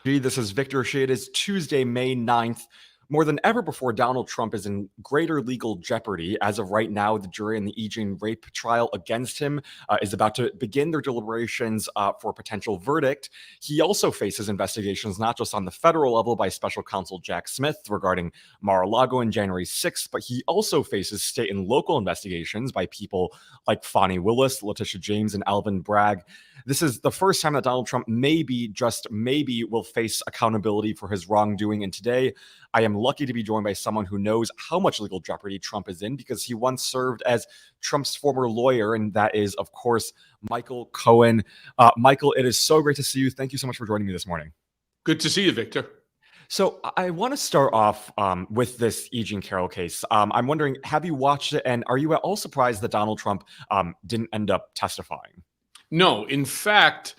This is Victor Shea. It is Tuesday, May 9th. More than ever before, Donald Trump is in greater legal jeopardy. As of right now, the jury in the E. Jean rape trial against him is about to begin their deliberations for a potential verdict. He also faces investigations not just on the federal level by special counsel Jack Smith regarding Mar-a-Lago on January 6th, but he also faces state and local investigations by people like Fani Willis, Letitia James, and Alvin Bragg. This is the first time that Donald Trump maybe, just maybe, will face accountability for his wrongdoing. And today, I am lucky to be joined by someone who knows how much legal jeopardy Trump is in because he once served as Trump's former lawyer, and that is, of course, Michael Cohen. Michael, it is so great to see you. Thank you so much for joining me this morning. Good to see you, Victor. So I want to start off with this E. Jean Carroll case. I'm wondering, have you watched it, and are you at all surprised that Donald Trump didn't end up testifying? No, in fact,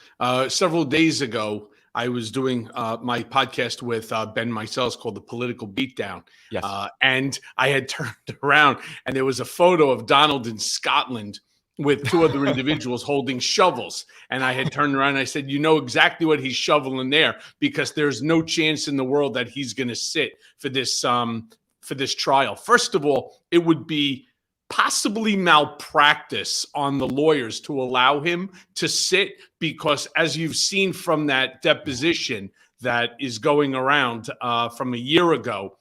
several days ago, I was doing my podcast with Ben Meiseles called The Political Beatdown. Yes. And I had turned around and there was a photo of Donald in Scotland with two other individuals holding shovels. And I had turned around and I said, you know exactly what he's shoveling there because there's no chance in the world that he's going to sit for this trial. First of all, it would be possibly malpractice on the lawyers to allow him to sit because, as you've seen from that deposition that is going around from a year ago,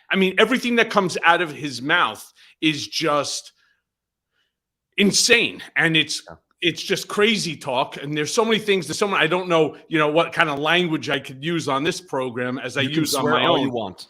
I mean, everything that comes out of his mouth is just insane, and it's just crazy talk. And there's so many things. There's so many. I don't know, what kind of language I could use on this program as I use on my own. All you want.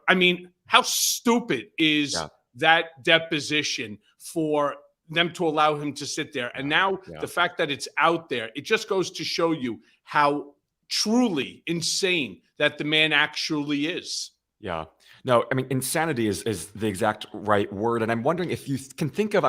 I mean, how stupid is that deposition for them to allow him to sit there? And now the fact that it's out there, it just goes to show you how truly insane that the man actually is. Yeah. No, I mean, insanity is the exact right word. And I'm wondering if you can think of,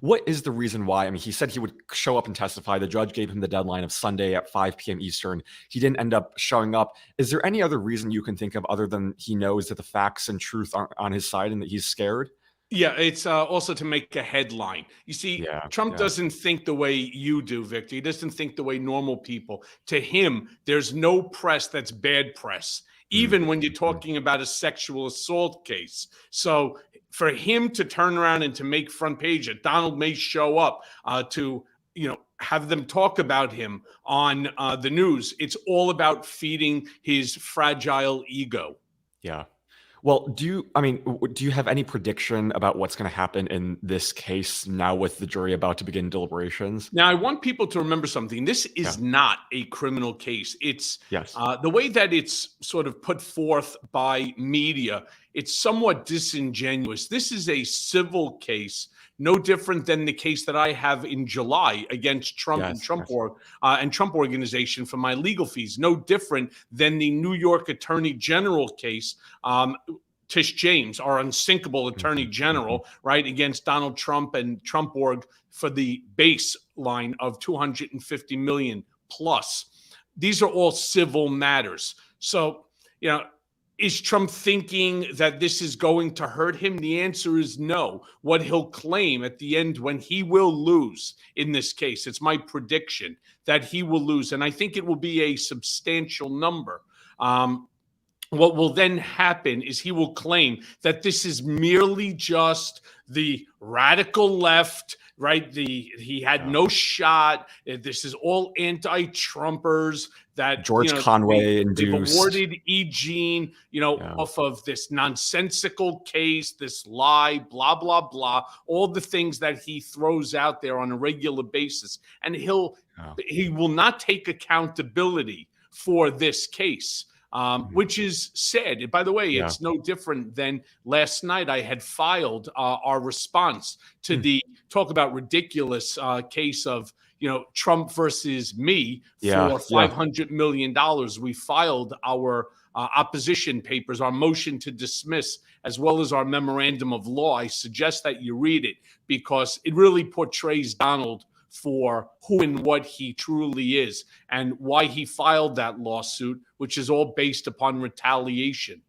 what is the reason why? He said he would show up and testify. The judge gave him the deadline of Sunday at 5 p.m. Eastern. He didn't end up showing up. Is there any other reason you can think of other than he knows that the facts and truth aren't on his side and that he's scared? Yeah, it's also to make a headline. You see, Trump doesn't think the way you do, Victor. He doesn't think the way normal people. To him, there's no press that's bad press, even when you're talking about a sexual assault case. So for him to turn around and to make front page, that Donald may show up to, have them talk about him on the news, it's all about feeding his fragile ego. Yeah. Well, do you have any prediction about what's going to happen in this case now with the jury about to begin deliberations? Now, I want people to remember something. This is not a criminal case. It's the way that it's sort of put forth by media, it's somewhat disingenuous. This is a civil case, no different than the case that I have in July against Trump and Trump Organization for my legal fees. No different than the New York Attorney General case, Tish James, our unsinkable Attorney General, right, against Donald Trump and Trump Org for the baseline of $250 million plus. These are all civil matters. So, is Trump thinking that this is going to hurt him? The answer is no. What he'll claim at the end when he will lose in this case, it's my prediction that he will lose, and I think it will be a substantial number. What will then happen is he will claim that this is merely just the radical left, right? He had no shot. This is all anti-Trumpers that George Conway induced. They've awarded E. Jean, off of this nonsensical case, this lie, blah, blah, blah, all the things that he throws out there on a regular basis. And he will not take accountability for this case. Which is sad. By the way, it's no different than last night. I had filed our response to the talk about ridiculous case of Trump versus me for $500 million. We filed our opposition papers, our motion to dismiss, as well as our memorandum of law. I suggest that you read it because it really portrays Donald for who and what he truly is and why he filed that lawsuit, which is all based upon retaliation.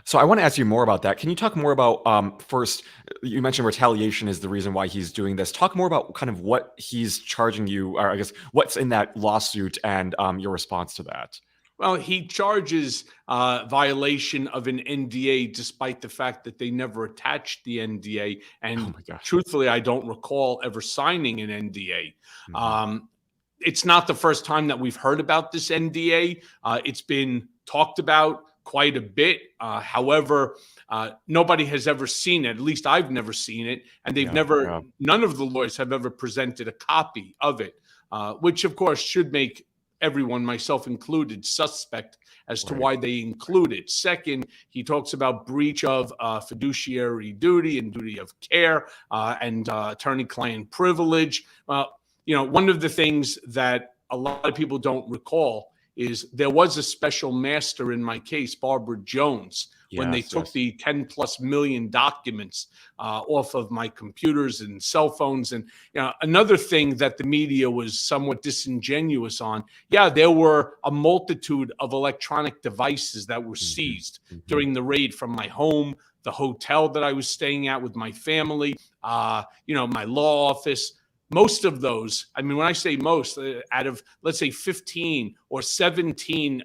So I want to ask you more about that. Can you talk more about first? You mentioned retaliation is the reason why he's doing this. Talk more about kind of what he's charging you, or I guess what's in that lawsuit, and your response to that. Well, he charges violation of an NDA, despite the fact that they never attached the NDA. Oh And my gosh. truthfully, I don't recall ever signing an NDA. Hmm. It's not the first time that we've heard about this NDA. It's been talked about quite a bit. However, nobody has ever seen it. At least I've never seen it. And they've Yeah, never, yeah, none of the lawyers have ever presented a copy of it, which of course should make everyone, myself included, suspect as to right. why they include it. Second, he talks about breach of fiduciary duty and duty of care and attorney-client privilege. One of the things that a lot of people don't recall is there was a special master in my case, Barbara Jones, when they Yes, took yes. the 10 plus million documents off of my computers and cell phones. And another thing that the media was somewhat disingenuous on, there were a multitude of electronic devices that were Hmm. seized Hmm. during the raid from my home, the hotel that I was staying at with my family, my law office. Most of those, I mean, when I say most, out of, let's say, 15 or 17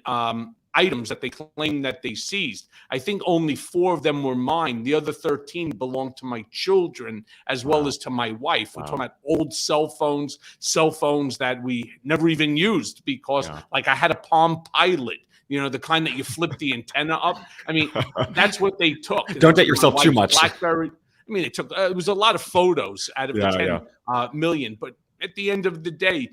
items that they claim that they seized, I think only 4 of them were mine. The other 13 belonged to my children as well Wow, as to my wife. We're talking wow. about old cell phones that we never even used because, Yeah. like, I had a Palm Pilot, the kind that you flip the antenna up. I mean, that's what they took. And Don't also date my yourself too wife's much. BlackBerry. I mean, it was a lot of photos out of the Yeah, 10 yeah. million. But at the end of the day,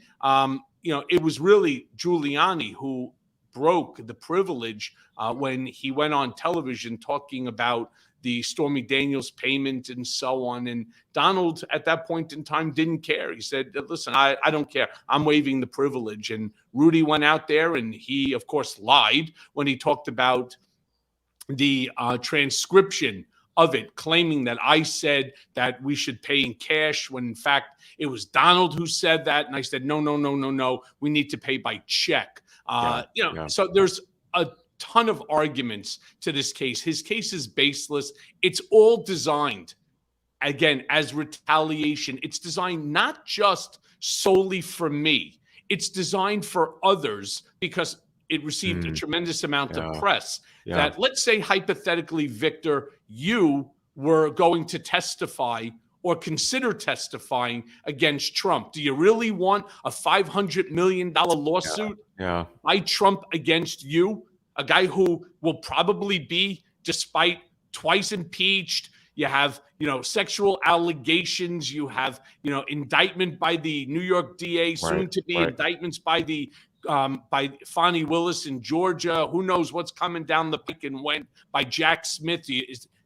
it was really Giuliani who broke the privilege when he went on television talking about the Stormy Daniels payment and so on. And Donald, at that point in time, didn't care. He said, listen, I don't care. I'm waiving the privilege. And Rudy went out there and he, of course, lied when he talked about the transcription of it, claiming that I said that we should pay in cash when in fact it was Donald who said that. And I said, no, no, no, no, no. We need to pay by check. Yeah, yeah. So there's a ton of arguments to this case. His case is baseless. It's all designed, again, as retaliation. It's designed not just solely for me. It's designed for others because it received a Mm, tremendous amount of yeah, press. yeah. That, let's say, hypothetically, Victor, you were going to testify or consider testifying against Trump. Do you really want a $500 million Yeah, lawsuit yeah, by Trump against you, a guy who will probably be, despite twice impeached, you have, sexual allegations, you have, indictment by the New York DA, right, soon to be right. indictments by Fonnie Willis in Georgia. Who knows what's coming down the pike and when by Jack Smith.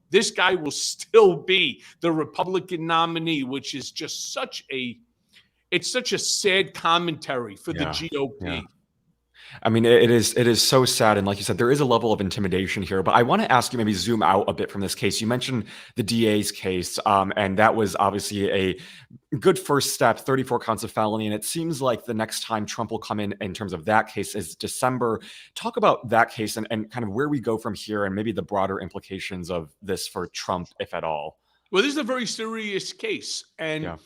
This guy will still be the Republican nominee, which is just it's such a sad commentary for the Yeah, yeah. GOP. I mean, it is so sad, and like you said, there is a level of intimidation here. But I want to ask you, maybe zoom out a bit from this case. You mentioned the DA's case, and that was obviously a good first step, 34 counts of felony, and it seems like the next time Trump will come in terms of that case is December. Talk about that case and kind of where we go from here, and maybe the broader implications of this for Trump, if at all. Well, this is a very serious case, and Yeah,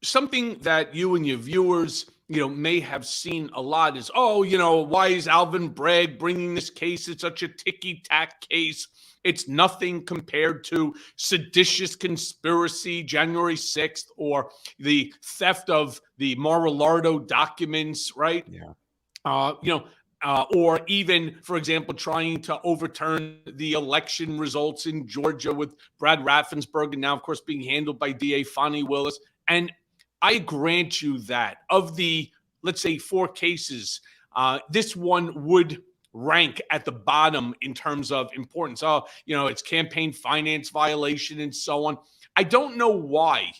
something that you and your viewers, may have seen a lot is, why is Alvin Bragg bringing this case? It's such a ticky-tack case. It's nothing compared to seditious conspiracy, January 6th, or the theft of the Mar-a-Lago documents, right? yeah, Or even, for example, trying to overturn the election results in Georgia with Brad Raffensperger, and now, of course, being handled by DA Fonnie Willis. And I grant you that of the, let's say, 4 cases, this one would rank at the bottom in terms of importance. It's campaign finance violation and so on. I don't know why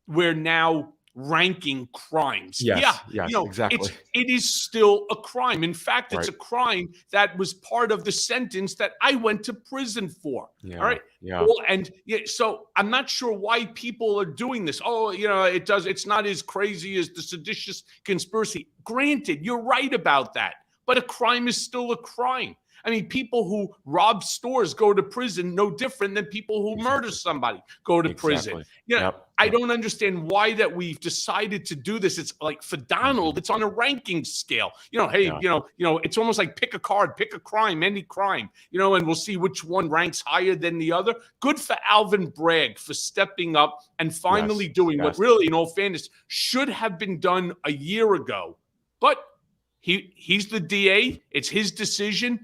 we're now ranking crimes. Yeah, yes, yes, exactly. it is still a crime. In fact, it's Right. a crime that was part of the sentence that I went to prison for. All Yeah, right. yeah, Well, and so I'm not sure why people are doing this. Oh, it's not as crazy as the seditious conspiracy. Granted, you're right about that, but a crime is still a crime. I mean, people who rob stores go to prison, no different than people who murder somebody go to prison. You know, I don't understand why that we've decided to do this. It's like for Donald, it's on a ranking scale. You know, hey, it's almost like pick a card, pick a crime, any crime, and we'll see which one ranks higher than the other. Good for Alvin Bragg for stepping up and finally doing what really, in all fairness, should have been done a year ago. But he's the DA. It's his decision.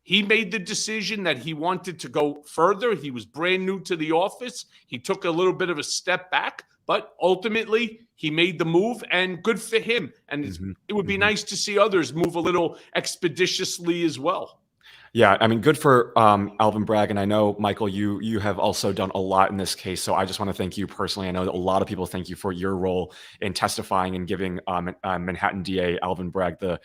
He made the decision that he wanted to go further. He was brand new to the office. He took a little bit of a step back, but ultimately he made the move, and good for him. And it would be nice to see others move a little expeditiously as well. Yeah, I mean, good for Alvin Bragg. And I know, Michael, you have also done a lot in this case. So I just want to thank you personally. I know that a lot of people thank you for your role in testifying and giving Manhattan DA Alvin Bragg the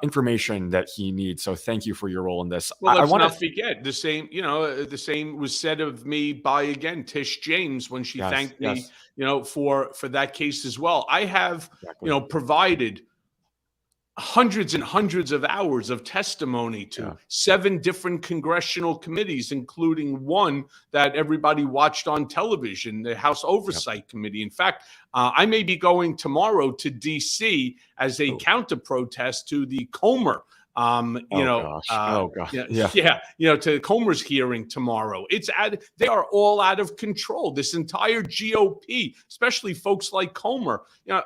information that he needs. So thank you for your role in this. Well, let's not forget the same. The same was said of me by Tish James when she thanked me. For that case as well. I have provided hundreds and hundreds of hours of testimony to 7 different congressional committees, including one that everybody watched on television, the House Oversight Committee. In fact, I may be going tomorrow to D.C. as a counter protest to the Comer to Comer's hearing tomorrow. They are all out of control. This entire GOP, especially folks like Comer.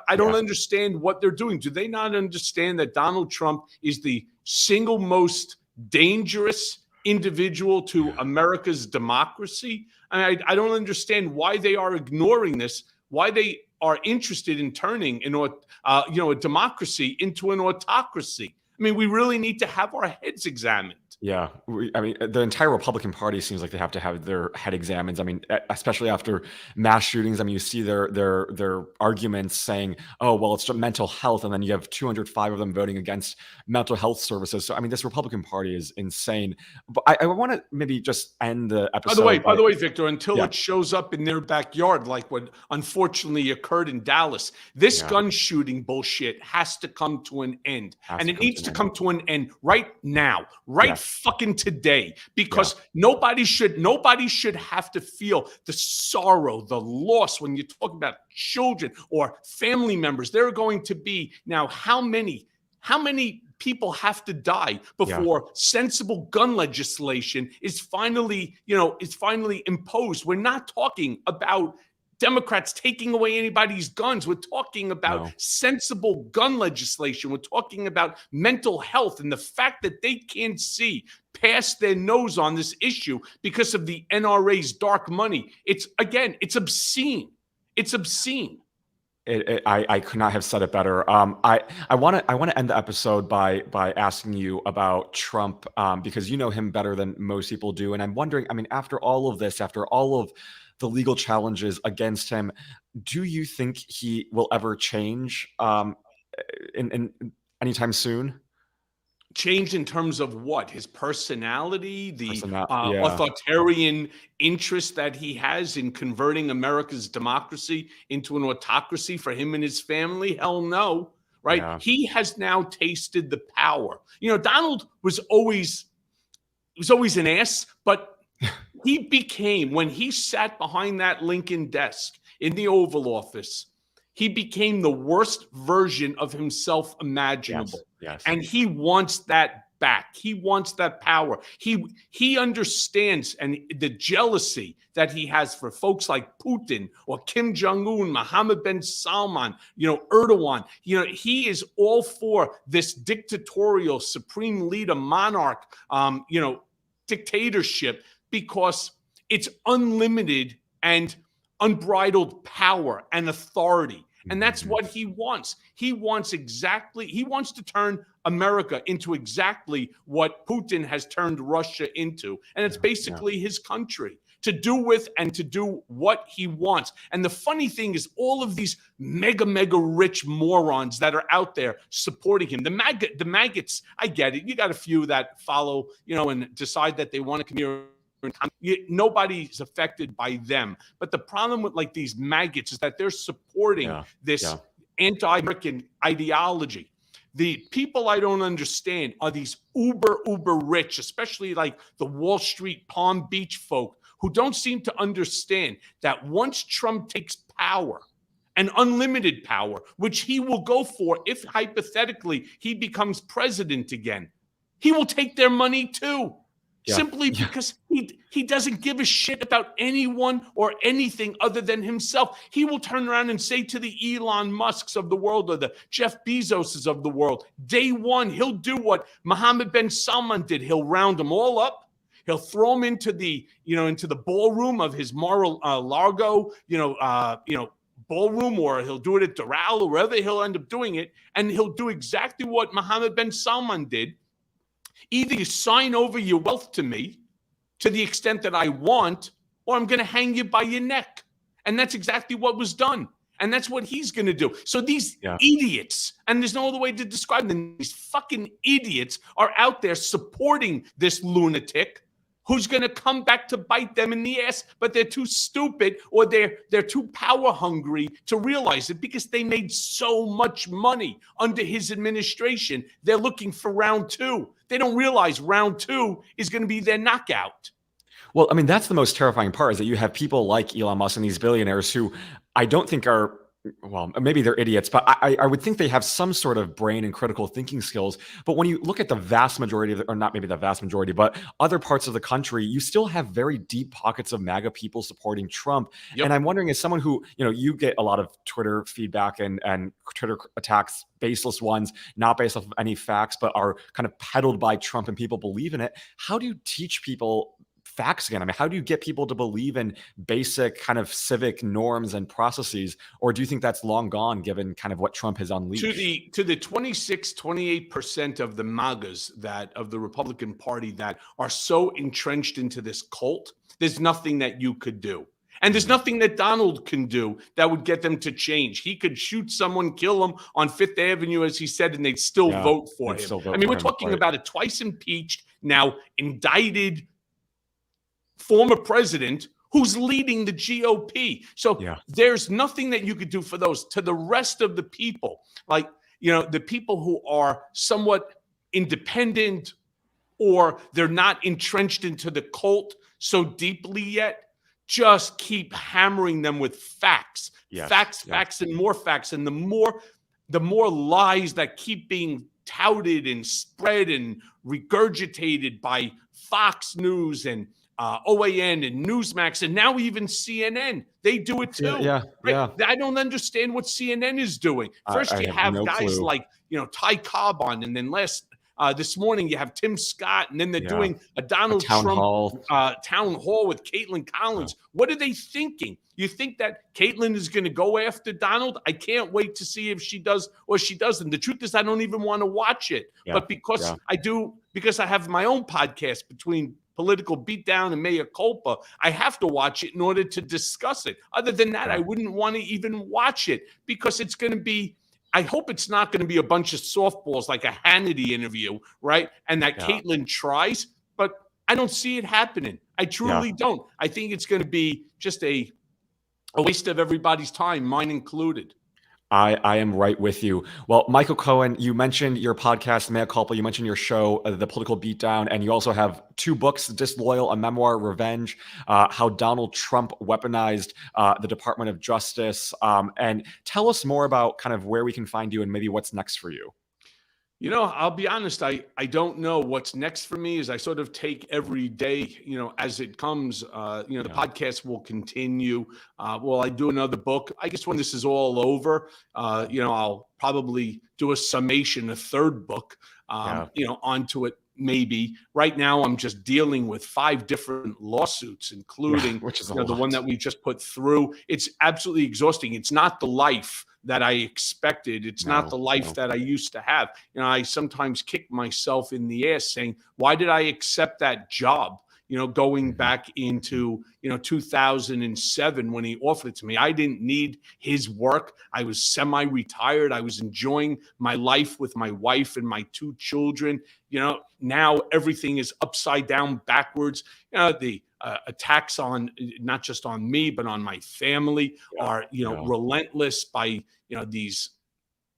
I don't understand what they're doing. Do they not understand that Donald Trump is the single most dangerous individual to America's democracy? I don't understand why they are ignoring this, why they are interested in turning a democracy into an autocracy. I mean, we really need to have our heads examined. Yeah. I mean, the entire Republican Party seems like they have to have their head examined. I mean, especially after mass shootings. I mean, you see their arguments saying, oh, well, it's mental health. And then you have 205 of them voting against mental health services. So, I mean, this Republican Party is insane. But I want to maybe just end the episode. By the way, Victor, until it shows up in their backyard, like what unfortunately occurred in Dallas, this gun shooting bullshit has to come to an end. And it needs to come to an end right now, fucking today, because nobody should have to feel the sorrow, the loss when you talk about children or family members. There are going to be now how many people have to die before sensible gun legislation is finally imposed. We're not talking about Democrats taking away anybody's guns. We're talking about sensible gun legislation. We're talking about mental health and the fact that they can't see past their nose on this issue because of the NRA's dark money. It's obscene. It's obscene. I could not have said it better. I want to end the episode by asking you about Trump because you know him better than most people do, and I'm wondering. I mean, after all of this, after all of the legal challenges against him, do you think he will ever change in anytime soon? Change in terms of what? His personality, the authoritarian interest that he has in converting America's democracy into an autocracy for him and his family? Hell no, right? Yeah. He has now tasted the power. Donald was always an ass, but he became, when he sat behind that Lincoln desk in the Oval Office, he became the worst version of himself imaginable. Yes. And he wants that back. He wants that power. He understands and the jealousy that he has for folks like Putin or Kim Jong-un, Mohammed bin Salman, Erdogan. He is all for this dictatorial supreme leader monarch, dictatorship, because it's unlimited and unbridled power and authority. And that's what he wants. He wants to turn America into exactly what Putin has turned Russia into. And it's basically his country to do with and to do what he wants. And the funny thing is all of these mega rich morons that are out there supporting him, the maggots, I get it. You got a few that follow, and decide that they want to come here. Nobody's affected by them. But the problem with like these maggots is that they're supporting this anti-American ideology. The people I don't understand are these uber rich, especially like the Wall Street, Palm Beach folk, who don't seem to understand that once Trump takes power, and unlimited power, which he will go for if hypothetically he becomes president again, he will take their money too. Simply because he doesn't give a shit about anyone or anything other than himself. He will turn around and say to the Elon Musks of the world or the Jeff Bezoses of the world, day one, he'll do what Mohammed bin Salman did. He'll round them all up. He'll throw them into the ballroom of his Mar-a-Lago, ballroom, or he'll do it at Doral or wherever he'll end up doing it, and he'll do exactly what Mohammed bin Salman did. Either you sign over your wealth to me to the extent that I want, or I'm going to hang you by your neck. And that's exactly what was done. And that's what he's going to do. So these idiots, and there's no other way to describe them, these fucking idiots are out there supporting this lunatic who's going to come back to bite them in the ass, but they're too stupid or they're too power hungry to realize it because they made so much money under his administration. They're looking for round two. They don't realize round two is going to be their knockout. Well, I mean, that's the most terrifying part, is that you have people like Elon Musk and these billionaires who I don't think are, well, maybe they're idiots, but I would think they have some sort of brain and critical thinking skills. But when you look at the vast majority of, or not maybe the vast majority, but other parts of the country, you still have very deep pockets of MAGA people supporting Trump. And I'm wondering, as someone who, you get a lot of Twitter feedback and Twitter attacks, baseless ones, not based off of any facts, but are kind of peddled by Trump and people believe in it. How do you teach people facts again? I mean, how do you get people to believe in basic kind of civic norms and processes? Or do you think that's long gone given kind of what Trump has unleashed? To the 28% of the MAGAs of the Republican Party that are so entrenched into this cult, there's nothing that you could do. And there's nothing that Donald can do that would get them to change. He could shoot someone, kill them on Fifth Avenue, as he said, and they'd still vote for him. I mean, we're talking about a twice impeached, now indicted former president who's leading the GOP. So there's nothing that you could do for those. To the rest of the people, like, the people who are somewhat independent or they're not entrenched into the cult so deeply yet, just keep hammering them with facts, facts, and more facts. And the more lies that keep being touted and spread and regurgitated by Fox News and OAN and Newsmax, and now even CNN. They do it too. I don't understand what CNN is doing. First, you have guys like, Ty Cobb on, and then this morning you have Tim Scott, and then they're doing a Donald Trump town hall with Caitlin Collins. What are they thinking? You think that Caitlin is going to go after Donald? I can't wait to see if she does or she doesn't. The truth is, I don't even want to watch it. But because I have my own podcast between Political Beatdown and Mea Culpa, I have to watch it in order to discuss it. Other than that, I wouldn't want to even watch it because it's going to be, I hope it's not going to be a bunch of softballs like a Hannity interview, right? And that Caitlin tries, but I don't see it happening. I truly don't. I think it's going to be just a waste of everybody's time, mine included. I am right with you. Well, Michael Cohen, you mentioned your podcast, Mea Culpa. You mentioned your show, The Political Beatdown, and you also have 2 books, Disloyal, a memoir, Revenge, how Donald Trump weaponized the Department of Justice. And tell us more about kind of where we can find you and maybe what's next for you. I'll be honest, I don't know what's next for me. As I sort of take every day, as it comes. The podcast will continue. Will I do another book? I guess when this is all over, I'll probably do a summation, a third book, onto it. Maybe. Right now, I'm just dealing with 5 different lawsuits, including which is the one that we just put through. It's absolutely exhausting. It's not the life that I expected. It's not the life that I used to have. I sometimes kick myself in the ass saying, why did I accept that job? Going back into, 2007 when he offered it to me. I didn't need his work. I was semi-retired. I was enjoying my life with my wife and my 2 children. Now everything is upside down, backwards. The attacks on not just on me, but on my family are, relentless by, these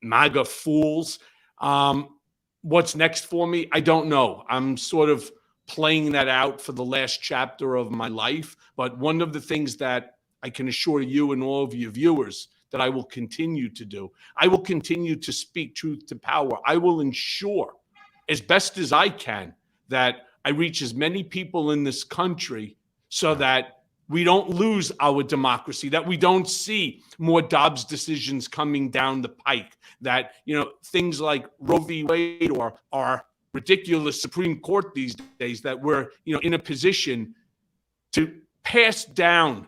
MAGA fools. What's next for me? I don't know. I'm sort of playing that out for the last chapter of my life. But one of the things that I can assure you and all of your viewers that I will continue to do, I will continue to speak truth to power. I will ensure, as best as I can, that I reach as many people in this country so that we don't lose our democracy, that we don't see more Dobbs decisions coming down the pike, that, things like Roe v. Wade or our ridiculous Supreme Court these days, that we're, in a position to pass down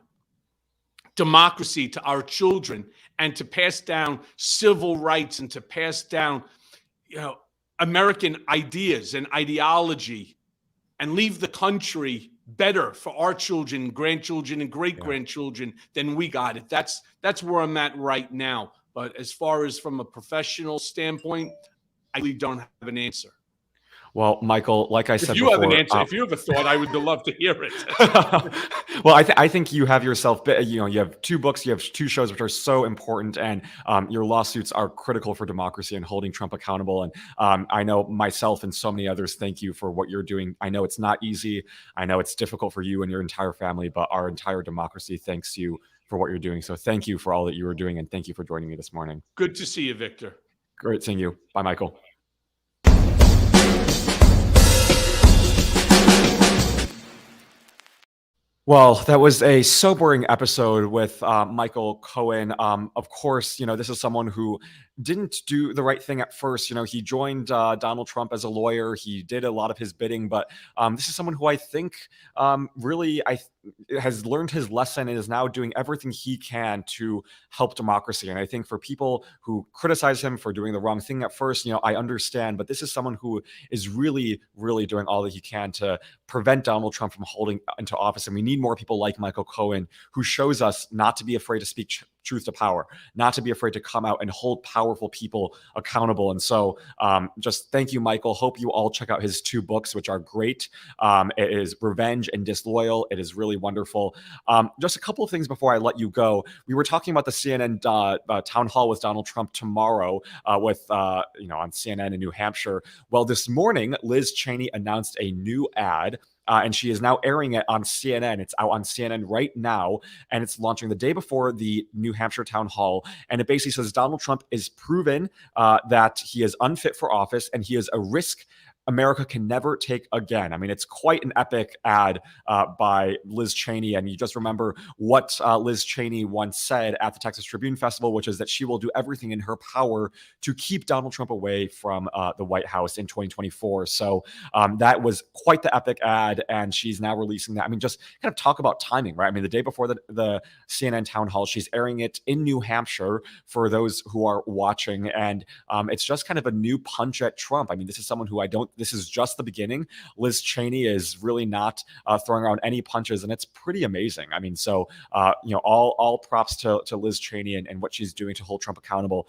democracy to our children and to pass down civil rights and to pass down, American ideas and ideology and leave the country better for our children, grandchildren, and great-grandchildren than we got it. That's where I'm at right now. But as far as from a professional standpoint, I really don't have an answer. Well, Michael, like I said if you before, have an answer, if you have a thought, I would love to hear it. Well, I think you have yourself, you have 2 books, you have 2 shows, which are so important, and your lawsuits are critical for democracy and holding Trump accountable. And I know myself and so many others thank you for what you're doing. I know it's not easy. I know it's difficult for you and your entire family, but our entire democracy thanks you for what you're doing. So thank you for all that you are doing, and thank you for joining me this morning. Good to see you, Victor. Great seeing you. Bye, Michael. Well, that was a sobering episode with Michael Cohen. Of course, this is someone who didn't do the right thing at first. He joined Donald Trump as a lawyer. He did a lot of his bidding, but this is someone who I think really has learned his lesson and is now doing everything he can to help democracy. And I think for people who criticize him for doing the wrong thing at first, I understand, but this is someone who is really, really doing all that he can to prevent Donald Trump from holding into office. And we need more people like Michael Cohen, who shows us not to be afraid to speak truth to power, not to be afraid to come out and hold powerful people accountable. And so just thank you, Michael. Hope you all check out his 2 books, which are great. It is Revenge and Disloyal. It is really wonderful. Just a couple of things before I let you go. We were talking about the CNN town hall with Donald Trump tomorrow on CNN in New Hampshire. Well, this morning, Liz Cheney announced a new ad, and she is now airing it on CNN. It's out on CNN right now, and it's launching the day before the New Hampshire town hall. And it basically says Donald Trump is proven that he is unfit for office and he is a risk America can never take again. I mean, it's quite an epic ad by Liz Cheney. And you just remember what Liz Cheney once said at the Texas Tribune Festival, which is that she will do everything in her power to keep Donald Trump away from the White House in 2024. So that was quite the epic ad. And she's now releasing that. I mean, just kind of talk about timing, right? I mean, the day before the CNN town hall, she's airing it in New Hampshire for those who are watching. And it's just kind of a new punch at Trump. I mean, this is someone who this is just the beginning. Liz Cheney is really not throwing around any punches, and it's pretty amazing. I mean, so all props to Liz Cheney and what she's doing to hold Trump accountable.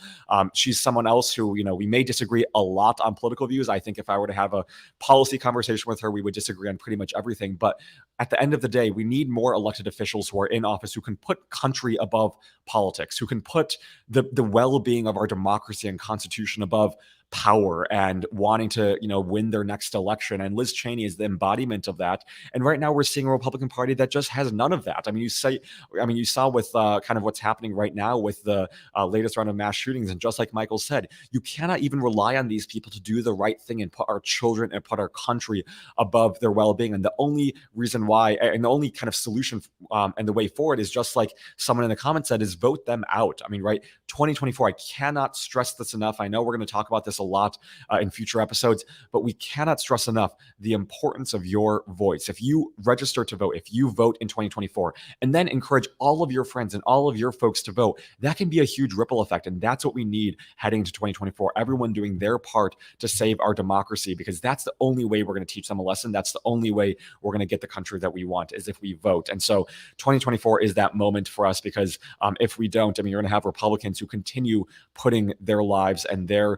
She's someone else who we may disagree a lot on political views. I think if I were to have a policy conversation with her, we would disagree on pretty much everything. But at the end of the day, we need more elected officials who are in office who can put country above politics, who can put the well-being of our democracy and constitution above power and wanting to win their next election. And Liz Cheney is the embodiment of that. And right now we're seeing a Republican Party that just has none of that. I mean, you saw with kind of what's happening right now with the latest round of mass shootings. And just like Michael said, you cannot even rely on these people to do the right thing and put our children and put our country above their well-being. And the only reason why, and the only kind of solution and the way forward is just like someone in the comments said, is vote them out. I mean, right, 2024, I cannot stress this enough. I know we're going to talk about this a lot in future episodes, but we cannot stress enough the importance of your voice. If you register to vote, if you vote in 2024, and then encourage all of your friends and all of your folks to vote, that can be a huge ripple effect. And that's what we need heading into 2024. Everyone doing their part to save our democracy, because that's the only way we're going to teach them a lesson. That's the only way we're going to get the country that we want, is if we vote. And so 2024 is that moment for us, because if we don't, I mean, you're going to have Republicans who continue putting their lives and their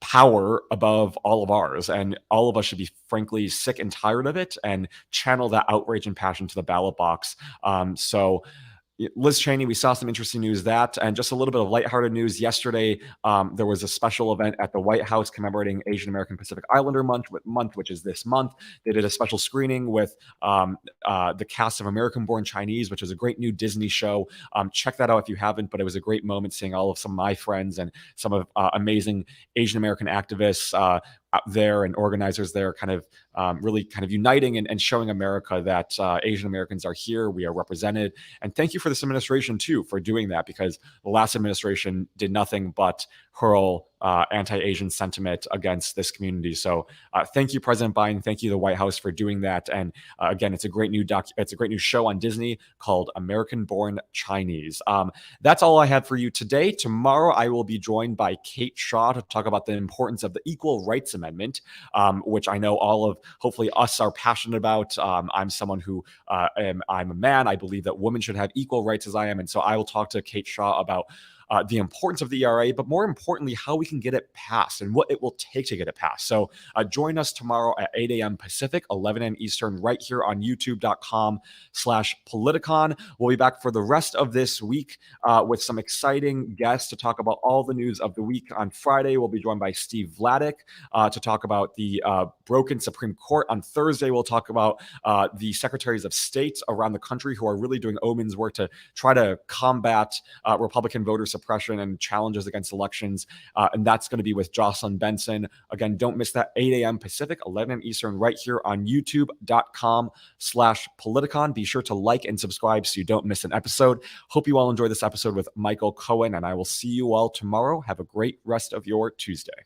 power above all of ours. And all of us should be frankly sick and tired of it and channel that outrage and passion to the ballot box. So Liz Cheney, we saw some interesting news that, and just a little bit of lighthearted news yesterday. There was a special event at the White House commemorating Asian American Pacific Islander month, which is this month. They did a special screening with the cast of American Born Chinese, which is a great new Disney show. Check that out if you haven't, but it was a great moment seeing all of some of my friends and some of amazing Asian American activists out there and organizers there kind of really kind of uniting and showing America that Asian Americans are here, we are represented. And thank you for this administration too for doing that, because the last administration did nothing but hurl anti-Asian sentiment against this community. So thank you, President Biden. Thank you, the White House, for doing that. And again, it's a great new show on Disney called American Born Chinese. That's all I had for you today. Tomorrow, I will be joined by Kate Shaw to talk about the importance of the Equal Rights Amendment, which I know all of, hopefully, us are passionate about. I'm someone who I'm a man. I believe that women should have equal rights as I am. And so I will talk to Kate Shaw about the importance of the ERA, but more importantly, how we can get it passed and what it will take to get it passed. So join us tomorrow at 8 a.m. Pacific, 11 a.m. Eastern, right here on youtube.com/Politicon. We'll be back for the rest of this week with some exciting guests to talk about all the news of the week. On Friday, we'll be joined by Steve Vladeck to talk about the broken Supreme Court. On Thursday, we'll talk about the secretaries of state around the country who are really doing yeoman's work to try to combat Republican voter suppression and challenges against elections. And that's going to be with Jocelyn Benson. Again, don't miss that 8 a.m. Pacific, 11 a.m. Eastern, right here on youtube.com/Politicon. Be sure to like and subscribe so you don't miss an episode. Hope you all enjoy this episode with Michael Cohen, and I will see you all tomorrow. Have a great rest of your Tuesday.